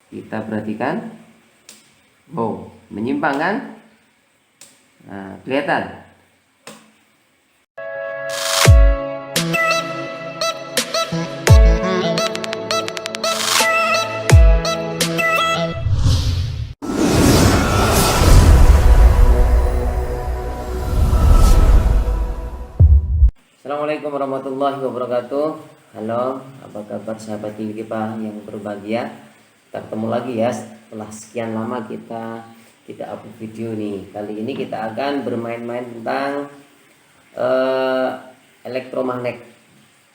Kita perhatikan. Oh, menyimpang kan? Nah, kelihatan. Assalamualaikum warahmatullahi wabarakatuh. Halo, apa kabar sahabat Ilkipa yang berbahagia? Kita ketemu lagi ya setelah sekian lama kita tidak upload video nih. Kali ini kita akan bermain-main tentang elektromagnet,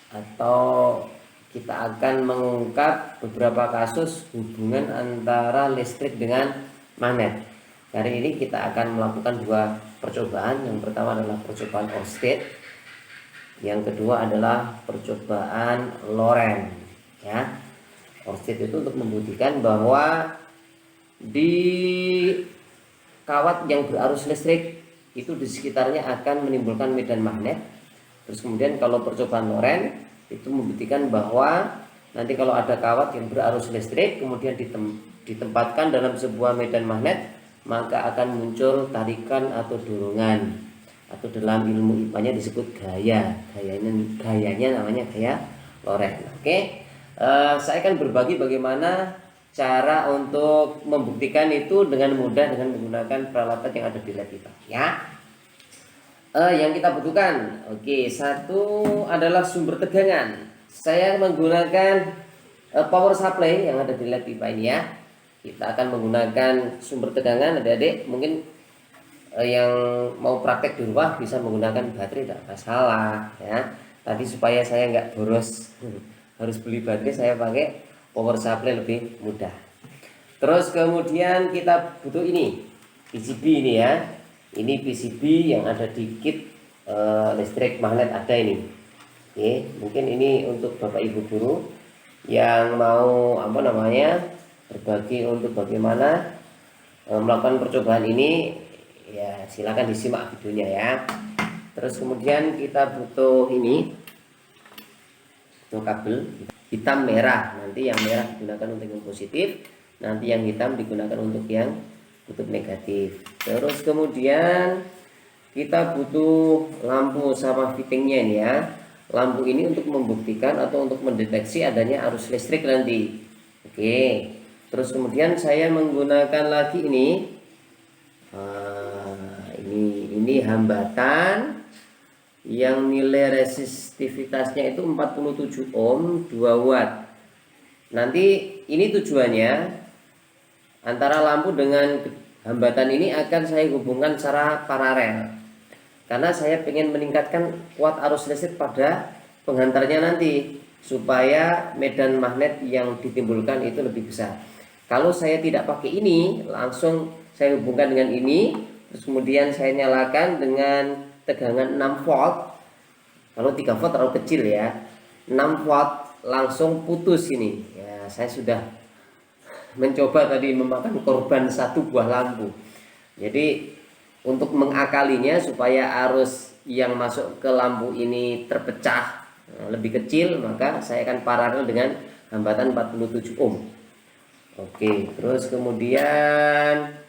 atau kita akan mengungkap beberapa kasus hubungan antara listrik dengan magnet. Hari ini kita akan melakukan dua percobaan. Yang pertama adalah percobaan Oersted, yang kedua adalah percobaan Lorentz ya. Oersted itu untuk membuktikan bahwa di kawat yang berarus listrik itu di sekitarnya akan menimbulkan medan magnet. Terus kemudian kalau percobaan Lorentz itu membuktikan bahwa nanti kalau ada kawat yang berarus listrik kemudian ditempatkan dalam sebuah medan magnet, maka akan muncul tarikan atau dorongan, atau dalam ilmu IPA-nya disebut gaya. Gayanya namanya gaya Lorentz. Oke. Saya akan berbagi bagaimana cara untuk membuktikan itu dengan mudah dengan menggunakan peralatan yang ada di lab kita ya. Yang kita butuhkan, oke, satu adalah sumber tegangan. Saya menggunakan power supply yang ada di lab IPA ini ya. Kita akan menggunakan sumber tegangan. Adik-adik mungkin yang mau praktek di rumah bisa menggunakan baterai, tidak masalah ya. Tadi supaya saya nggak boros harus beli baterai, saya pakai power supply lebih mudah. Terus kemudian kita butuh ini PCB ini ya. Ini PCB yang ada di kit listrik magnet ada ini. Oke, mungkin ini untuk Bapak Ibu guru yang mau berbagi untuk bagaimana melakukan percobaan ini ya, silakan disimak videonya ya. Terus kemudian kita butuh ini, butuh kabel hitam merah. Nanti yang merah digunakan untuk yang positif, nanti yang hitam digunakan untuk yang kutub negatif. Terus kemudian kita butuh lampu sama fittingnya ini ya. Lampu ini untuk membuktikan atau untuk mendeteksi adanya arus listrik nanti. Oke. Terus kemudian saya menggunakan lagi ini. Ini hambatan yang nilai resistivitasnya itu 47 ohm 2 watt. Nanti ini tujuannya antara lampu dengan hambatan ini akan saya hubungkan secara paralel, karena saya ingin meningkatkan kuat arus listrik pada penghantarnya nanti supaya medan magnet yang ditimbulkan itu lebih besar. Kalau saya tidak pakai ini, langsung saya hubungkan dengan ini, terus kemudian saya nyalakan dengan tegangan 6 volt. Kalau 3 volt terlalu kecil ya, 6 volt langsung putus ini ya. Saya sudah mencoba tadi memakan korban satu buah lampu. Jadi untuk mengakalinya supaya arus yang masuk ke lampu ini terpecah lebih kecil, maka saya akan paralel dengan hambatan 47 ohm. Oke, terus kemudian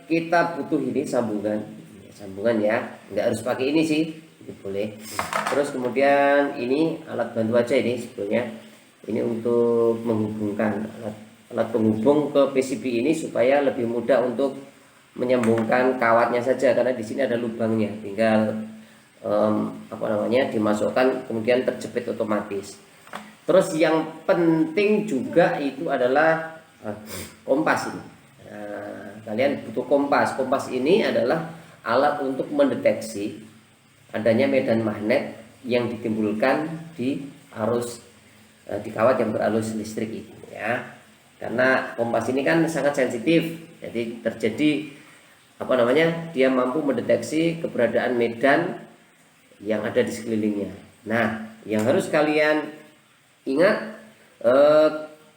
kita butuh ini sambungan ya, nggak harus pakai ini sih, ini boleh. Terus kemudian ini alat bantu aja ini sebetulnya. Ini untuk menghubungkan alat penghubung ke PCB ini supaya lebih mudah untuk menyambungkan kawatnya saja, karena di sini ada lubangnya, tinggal dimasukkan kemudian terjepit otomatis. Terus yang penting juga itu adalah kompas ini. Nah, kalian butuh kompas. Kompas ini adalah alat untuk mendeteksi adanya medan magnet yang ditimbulkan di arus di kawat yang berarus listrik itu ya. Karena kompas ini kan sangat sensitif, jadi terjadi dia mampu mendeteksi keberadaan medan yang ada di sekelilingnya. Nah, yang harus kalian ingat,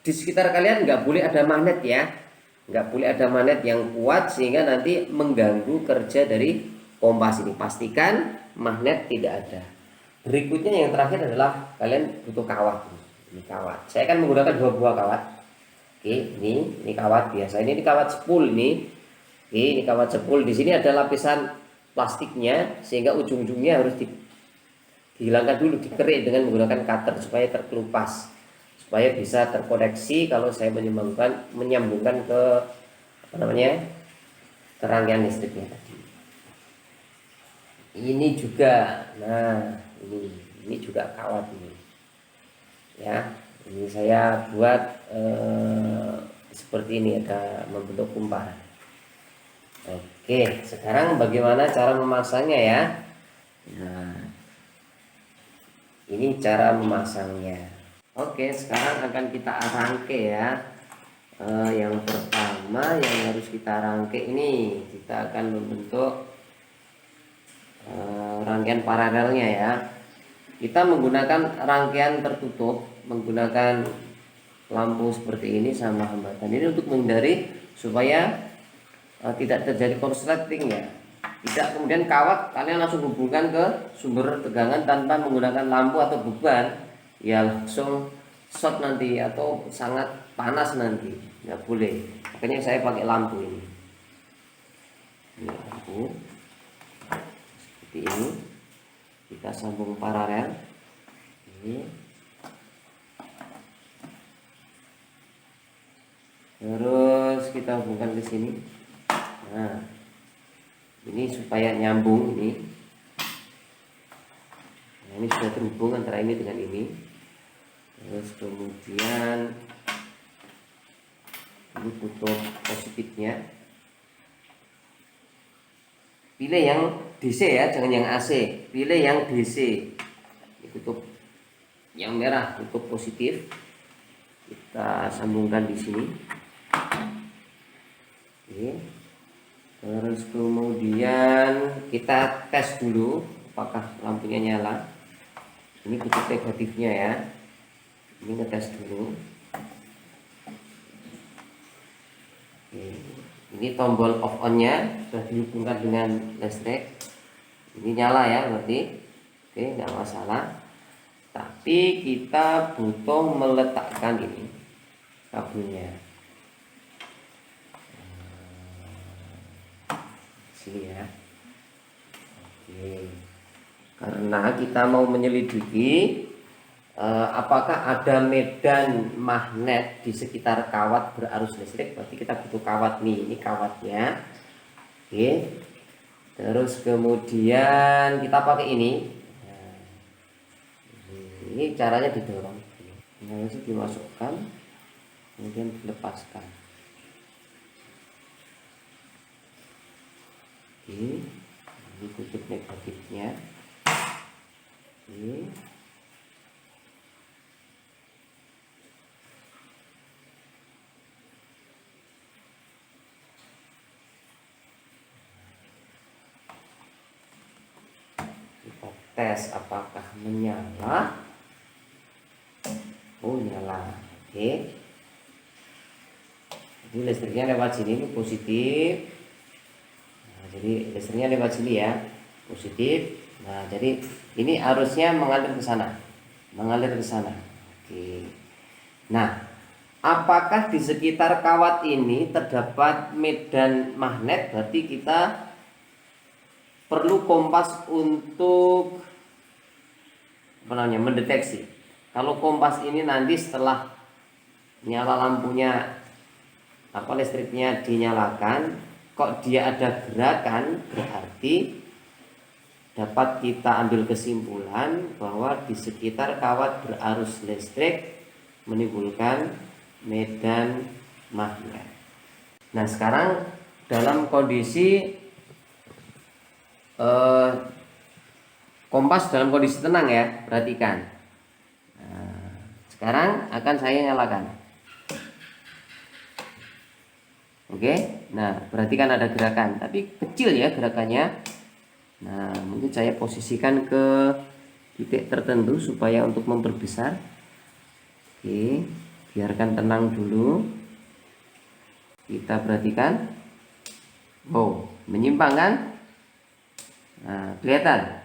di sekitar kalian nggak boleh ada magnet ya, nggak boleh ada magnet yang kuat sehingga nanti mengganggu kerja dari kompas ini. Pastikan magnet tidak ada. Berikutnya yang terakhir adalah kalian butuh kawat. Ini kawat. Saya akan menggunakan 2 buah kawat. Oke, ini kawat biasa. Ini kawat spool ini. Oke, ini kawat spool. Di sini ada lapisan plastiknya sehingga ujung-ujungnya harus dihilangkan dulu, dikerik dengan menggunakan cutter supaya terkelupas, supaya bisa terkoneksi kalau saya menyambungkan ke apa namanya, ke rangkaian listriknya tadi. Ini juga, nah ini juga kawat ini. Ya, ini saya buat seperti ini, ada membentuk kumparan. Oke, sekarang bagaimana cara memasangnya ya? Nah, ini cara memasangnya. Oke, sekarang akan kita rangkai ya. Yang pertama yang harus kita rangkai ini, kita akan membentuk rangkaian paralelnya ya. Kita menggunakan rangkaian tertutup, menggunakan lampu seperti ini sama hambatan ini untuk menghindari supaya tidak terjadi korsleting ya. Tidak kemudian kawat kalian langsung hubungkan ke sumber tegangan tanpa menggunakan lampu atau beban, ya langsung short nanti atau sangat panas nanti, nggak boleh. Makanya saya pakai lampu ini lampu seperti ini. Kita sambung paralel ini, terus kita hubungkan ke sini. Nah, ini supaya nyambung ini. Nah, ini sudah terhubung antara ini dengan ini. Terus kemudian ini tutup positifnya. Pilih yang DC ya, jangan yang AC. Pilih yang DC. Ini tutup yang merah, tutup positif. Kita sambungkan di sini. Oke. Terus kemudian kita tes dulu apakah lampunya nyala. Ini tutup negatifnya ya. Ini ngetes dulu. Oke. Ini tombol off on-nya sudah dihubungkan dengan listrik. Ini nyala ya berarti. Oke, nggak masalah. Tapi kita butuh meletakkan ini kabelnya. Sini ya. Oke. Karena kita mau menyelidiki apakah ada medan magnet di sekitar kawat berarus listrik, berarti kita butuh kawat nih, ini kawatnya. Oke. Terus kemudian kita pakai ini. Nah, ini caranya didorong. Nah, itu dimasukkan, kemudian dilepaskan. Oke. Ini kutub negatifnya. Oke. Tes apakah menyala. Oh, nyala. Oke. Jadi listriknya lewat sini, ini positif. Nah, jadi listriknya lewat sini ya, positif. Nah, jadi ini arusnya mengalir ke sana, mengalir ke sana. Oke. Nah, apakah di sekitar kawat ini terdapat medan magnet? Berarti kita perlu kompas untuk mendeteksi. Kalau kompas ini nanti setelah nyala lampunya, listriknya dinyalakan, kok dia ada gerakan, berarti dapat kita ambil kesimpulan bahwa di sekitar kawat berarus listrik menimbulkan medan magnet. Nah, sekarang dalam kondisi kompas dalam kondisi tenang ya, perhatikan. Nah, sekarang akan saya nyalakan. Oke, nah perhatikan ada gerakan, tapi kecil ya gerakannya. Nah, mungkin saya posisikan ke titik tertentu supaya untuk memperbesar. Oke, biarkan tenang dulu. Kita perhatikan. Oh, menyimpang kan? Nah, kelihatan.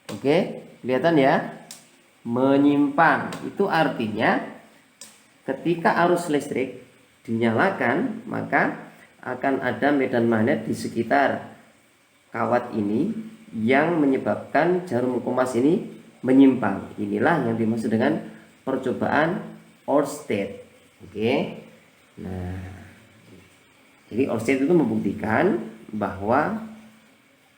Oke, kelihatan ya. menyimpang. Itu artinya ketika arus listrik dinyalakan, maka akan ada medan magnet di sekitar kawat ini yang menyebabkan jarum kompas ini menyimpang. Inilah yang dimaksud dengan percobaan Ørsted. Oke. Nah, jadi Ørsted itu membuktikan bahwa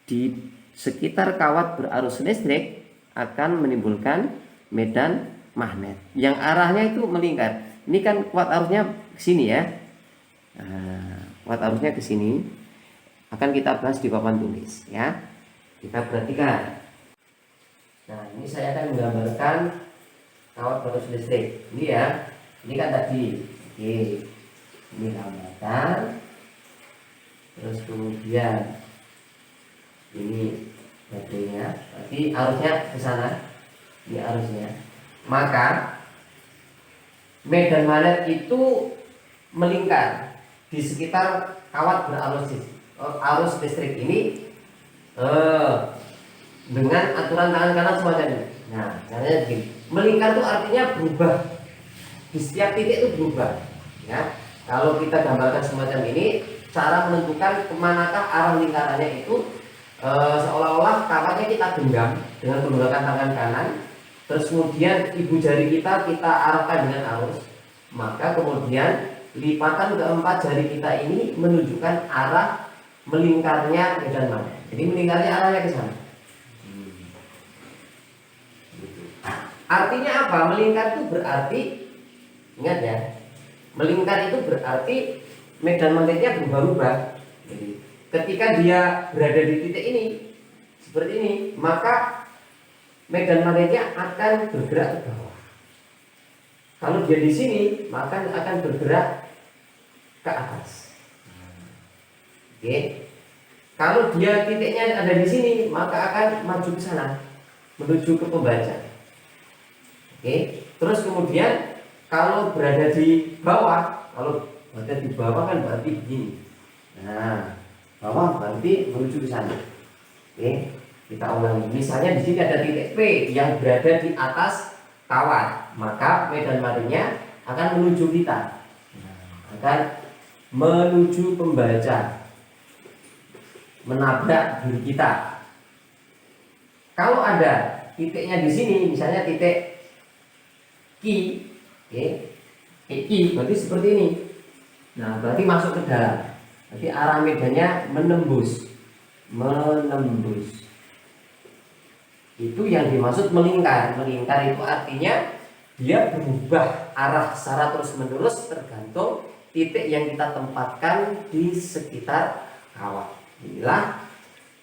di sekitar kawat berarus listrik akan menimbulkan medan magnet yang arahnya itu melingkar. Ini kan kuat arusnya ke sini ya. Nah, kuat arusnya ke sini. Akan kita bahas di papan tulis ya. Kita perhatikan. Nah, ini saya akan menggambarkan kawat berarus listrik. Ini ya. Ini kan tadi. Oke. Ini lambatan. Terus kemudian ini baterainya. Berarti arusnya ke sana. Ini arusnya. Maka medan magnet itu melingkar di sekitar kawat berarus listrik ini dengan aturan tangan kanan semacam ini. Nah, caranya begini. Melingkar itu artinya berubah. Di setiap titik itu berubah. Ya, kalau kita gambarkan semacam ini, cara menentukan kemanakah arah lingkarannya itu seolah-olah kawatnya kita genggam dengan menggunakan tangan kanan. Terus kemudian ibu jari kita arahkan dengan arus, maka kemudian lipatan keempat jari kita ini menunjukkan arah melingkarnya medan magnet. Jadi melingkarnya arahnya ke sana. Artinya apa? Melingkar itu berarti, ingat ya, melingkar itu berarti medan magnetnya berubah-ubah. Jadi, ketika dia berada di titik ini seperti ini, maka medan magnetnya akan bergerak ke bawah. Kalau dia di sini, maka akan bergerak ke atas. Oke. Kalau dia titiknya ada di sini, maka akan maju ke sana, menuju ke pembaca. Oke. Terus kemudian kalau berada di bawah, kalau berada di bawah kan berarti begini. Nah, bawah berarti menuju ke sana. Oke. Kita ulangi. Misalnya di sini ada titik P yang berada di atas kawat, maka medan magnetnya akan menuju kita. Akan menuju pembaca, menabrak diri kita. Kalau ada titiknya di sini, misalnya titik Q, Q berarti seperti ini. Nah, berarti masuk ke dalam. Berarti arah medannya menembus. Itu yang dimaksud melingkar. Melingkar itu artinya dia berubah arah secara terus-menerus tergantung titik yang kita tempatkan di sekitar kawat. Inilah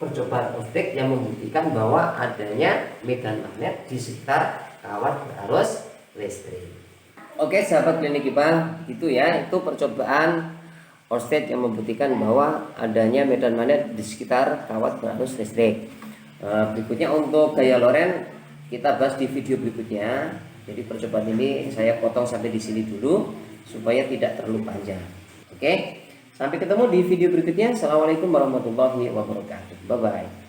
percobaan Ørsted yang membuktikan bahwa adanya medan magnet di sekitar kawat berarus listrik. Oke sahabat klinik IPA, itu ya, itu percobaan Ørsted yang membuktikan bahwa adanya medan magnet di sekitar kawat berarus listrik. Berikutnya untuk gaya Lorentz kita bahas di video berikutnya. Jadi percobaan ini saya potong sampai di sini dulu supaya tidak terlalu panjang. Oke, sampai ketemu di video berikutnya. Assalamualaikum warahmatullahi wabarakatuh. Bye bye.